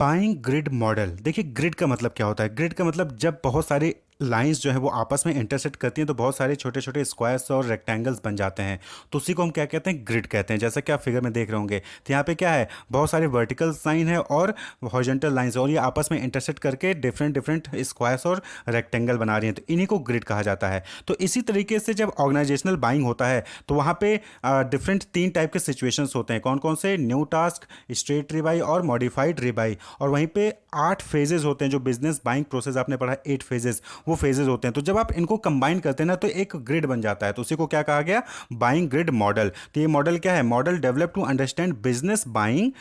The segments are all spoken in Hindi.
Buying grid model. देखिए ग्रिड का मतलब क्या होता है। ग्रिड का मतलब जब बहुत सारी लाइंस जो है वो आपस में इंटरसेक्ट करती हैं तो बहुत सारे छोटे छोटे स्क्वायर्स और रेक्टेंगल्स बन जाते हैं। तो उसी को हम क्या कहते हैं, ग्रिड कहते हैं। जैसा कि आप फिगर में देख रहे होंगे तो यहाँ पे क्या है, बहुत सारे वर्टिकल लाइन है और हॉरिजॉन्टल लाइंस, और ये आपस में इंटरसेक्ट करके डिफरेंट डिफरेंट स्क्वायर्स और रेक्टेंगल बना रही हैं, तो इन्हीं को ग्रिड कहा जाता है। तो इसी तरीके से जब ऑर्गेनाइजेशनल बाइंग होता है तो वहाँ पे डिफरेंट 3 टाइप के सिचुएशंस होते हैं। कौन कौन से? न्यू टास्क, स्ट्रेट रिबाई और मॉडिफाइड रिबाई। और वहीं पे 8 फेजेस होते हैं। जो बिजनेस बाइंग प्रोसेस आपने पढ़ा 8 फेजेस, वो फेजेस होते हैं। तो जब आप इनको कंबाइन करते हैं ना तो एक ग्रिड बन जाता है। तो उसी को क्या कहा गया, बाइंग ग्रिड मॉडल। तो ये मॉडल क्या है? Model develop to understand business buying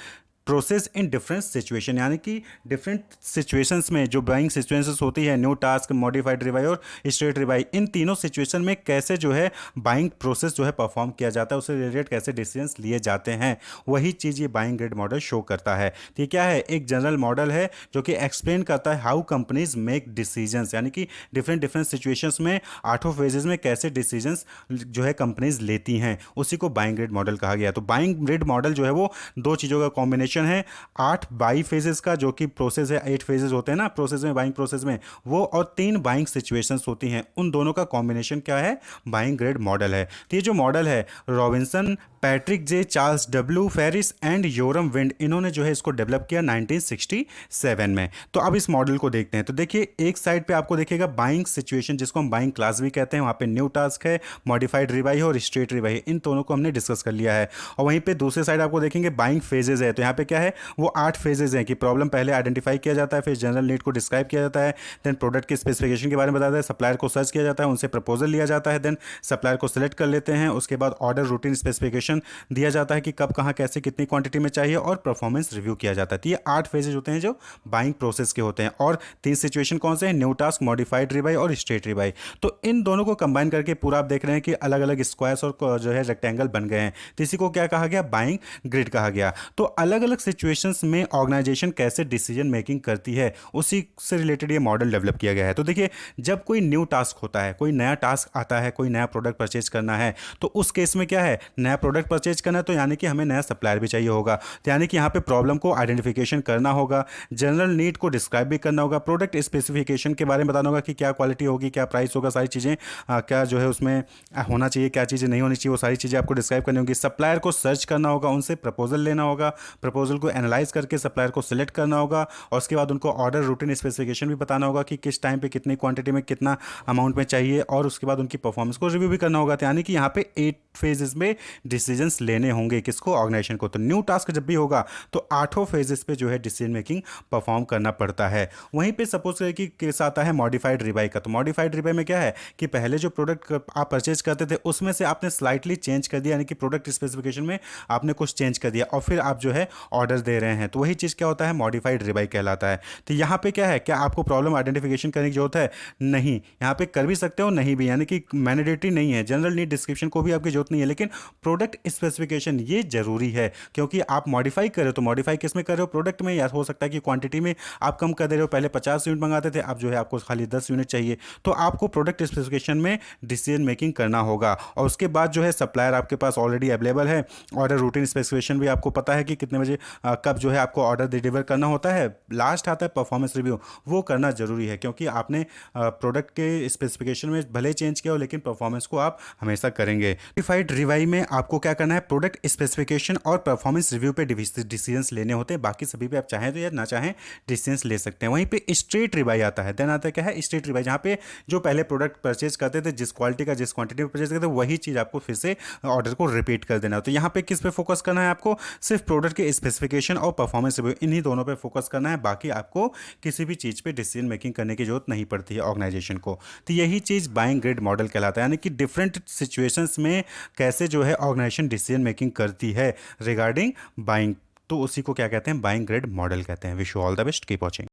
process in different situation, यानी कि डिफरेंट सिचुएशंस में जो बाइंग सिचुएशंस होती है, न्यू टास्क, मॉडिफाइड रिवाई और स्ट्रेट रिवाई, इन तीनों सिचुएशन में कैसे जो है बाइंग प्रोसेस जो है परफॉर्म किया जाता है, उससे रिलेटेड कैसे डिसीजंस लिए जाते हैं, वही चीज़ ये बाइंग ग्रिड मॉडल शो करता है। तो ये क्या है? एक जनरल मॉडल है जो कि एक्सप्लेन करता है हाउ कंपनीज मेक डिसीजंस, यानी कि डिफरेंट डिफरेंट सिचुएशंस में 8 फेजेस में कैसे डिसीजंस जो है कंपनीज लेती हैं, उसी को बाइंग ग्रिड मॉडल कहा गया। तो बाइंग ग्रिड मॉडल जो है वो दो चीज़ों का कॉम्बिनेशन है। 8 बाई फेजेस का जो कि प्रोसेस है, 8 फेजेस होते हैं ना प्रोसेस में, बाइंग प्रोसेस में, वो और 3 बाइंग सिचुएशंस होती हैं, उन दोनों का कॉम्बिनेशन क्या है? बाइंग ग्रिड मॉडल है। तो ये जो मॉडल है, Robinson, Patrick J, Charles W Faris and Yoram Wind, इन्होंने जो है इसको डेवलप किया 1967 में। तो अब इस मॉडल को देखते हैं। तो देखिए एक साइड पे आपको देखिएगा बाइंग सिचुएशन, जिसको हम बाइंग क्लास भी कहते हैं, वहाँ पे न्यू टास्क है, मॉडिफाइड रिवाई है और स्ट्रेट रिवाई है। इन दोनों को हमने डिस्कस कर लिया है। और वहीं पे दूसरे साइड आपको देखेंगे बाइंग फेजेस है। तो यहाँ पे क्या है, वो 8 फेजेस हैं कि प्रॉब्लम पहले आइडेंटिफाई किया जाता है, फिर जनरल नीड को डिस्क्राइब किया जाता है, देन प्रोडक्ट के स्पेसिफिकेशन के बारे में बताता है, सप्लायर को सर्च किया जाता है, उनसे प्रपोजल लिया जाता है, देन सप्लायर को सिलेक्ट कर लेते हैं, उसके बाद ऑर्डर रूटीन स्पेसिफिकेशन दिया जाता है कि कब कहाँ कैसे कितनी क्वांटिटी में चाहिए, और परफॉर्मेंस रिव्यू किया जाता है। तो ये 8 फेजेज होते हैं जो बाइंग प्रोसेस के होते हैं। और 3 सिचुएशन कौन से हैं? न्यू टास्क, मॉडिफाइड रिबाई और स्ट्रेट रिबाई। तो इन दोनों को कंबाइन करके पूरा आप देख रहे हैं कि अलग अलग स्क्वायर्स और जो है रेक्टेंगल बन गए हैं। तो इसी को क्या कहा गया? बाइंग ग्रिड कहा गया। तो अलग अलग सिचुएशंस में ऑर्गेनाइजेशन कैसे डिसीजन मेकिंग करती है, उसी से रिलेटेड ये मॉडल डेवलप किया गया है। तो देखिए जब कोई न्यू टास्क होता है, कोई नया टास्क आता है, कोई नया प्रोडक्ट परचेज करना है, तो उस केस में क्या है, नया प्रोडक्ट परचेज करना है तो यानी कि हमें नया सप्लायर भी चाहिए होगा। तो यानी कि यहाँ पे प्रॉब्लम को आइडेंटिफिकेशन करना होगा, जनरल नीड को डिस्क्राइब भी करना होगा, प्रोडक्ट स्पेसिफिकेशन के बारे में बताना होगा कि क्या क्वालिटी होगी, क्या प्राइस होगा, सारी चीज़ें क्या जो है उसमें होना चाहिए, क्या चीज़ें नहीं होनी चाहिए, वो सारी चीज़ें आपको डिस्क्राइब करनी होगी। सप्लायर को सर्च करना होगा, उनसे प्रपोजल लेना होगा, प्रपोजल को एनालाइज करके सप्लायर को सिलेक्ट करना होगा, और उसके बाद उनको ऑर्डर रूटीन स्पेसिफिकेशन भी बताना होगा कि किस टाइम पे कितनी क्वांटिटी में कितना अमाउंट में चाहिए, और उसके बाद उनकी परफॉर्मेंस को रिव्यू भी करना होगा। तो यानी कि यहाँ पे 8 फेजेस में डिसीजंस लेने होंगे, किसको? ऑर्गेनाइजेशन को। तो न्यू टास्क जब भी होगा तो 8 फेजेस पे जो है डिसीजन मेकिंग परफॉर्म करना पड़ता है। वहीं पे सपोज करें कि केस आता है मॉडिफाइड रिबाई का। तो मॉडिफाइड रिबाई में क्या है कि पहले जो प्रोडक्ट आप परचेज करते थे उसमें से आपने स्लाइटली चेंज कर दिया, यानी कि प्रोडक्ट स्पेसिफिकेशन में आपने कुछ चेंज कर दिया, और फिर आप जो है ऑर्डर दे रहे हैं, तो वही चीज़ क्या होता है? मॉडिफाइड रिबाई कहलाता है। तो यहाँ पे क्या है, क्या आपको प्रॉब्लम आइडेंटिफिकेशन करने की जरूरत है? नहीं। यहाँ पे कर भी सकते हो, नहीं भी, यानी कि मैंडेटरी नहीं है। जनरल नीड डिस्क्रिप्शन को भी आपकी जरूरत नहीं है, लेकिन प्रोडक्ट स्पेसिफिकेशन ये जरूरी है, क्योंकि आप मॉडिफाई कर रहे हो। तो मॉडिफाई किस में कर रहे हो? प्रोडक्ट में। या हो सकता है कि क्वांटिटी में आप कम कर दे रहे हो, पहले 50 यूनिट मंगाते थे, अब जो है आपको खाली 10 यूनिट चाहिए। तो आपको प्रोडक्ट स्पेसिफिकेशन में डिसीजन मेकिंग करना होगा। और उसके बाद जो है सप्लायर आपके पास ऑलरेडी अवेलेबल है, ऑर्डर रूटीन स्पेसिफिकेशन भी आपको पता है कि कितने बजे कब जो है आपको ऑर्डर डिलीवर करना होता है। लास्ट आता है परफॉर्मेंस रिव्यू, वो करना जरूरी है, क्योंकि आपने प्रोडक्ट के स्पेसिफिकेशन में भले चेंज किया हो, लेकिन परफॉर्मेंस को आप हमेशा करेंगे। मॉडिफाइड रिवाई में आपको क्या करना है? प्रोडक्ट स्पेसिफिकेशन और परफॉर्मेंस रिव्यू पे डिसीजंस लेने होते हैं। बाकी सभी पे आप चाहें तो या ना चाहें डिसीजंस ले सकते हैं। वहीं पे स्ट्रेट रिवाई आता है। देन आता है क्या है? स्ट्रेट रिवाई, जहाँ पे जो पहले प्रोडक्ट परचेज करते थे, जिस क्वालिटी का जिस क्वांटिटी में परचेज करते थे, वही चीज़ आपको फिर से ऑर्डर को रिपीट कर देना है। तो यहाँ पे किस पे फोकस करना है? आपको सिर्फ प्रोडक्ट के स्पेसिफिकेशन और परफॉर्मेंस रिव्यू, इन्हीं दोनों पे फोकस करना है। बाकी आपको किसी भी चीज़ पे डिसीजन मेकिंग करने की जरूरत नहीं पड़ती है ऑर्गेनाइजेशन को। तो यही चीज़ बाइंग ग्रिड मॉडल कहलाता है, यानी कि डिफरेंट सिचुएशंस में कैसे जो है ऑर्गेनाइजेशन डिसीजन मेकिंग करती है रिगार्डिंग बाइंग। तो उसी को क्या कहते हैं? बाइंग ग्रिड मॉडल कहते हैं। Wish you all the best, keep watching.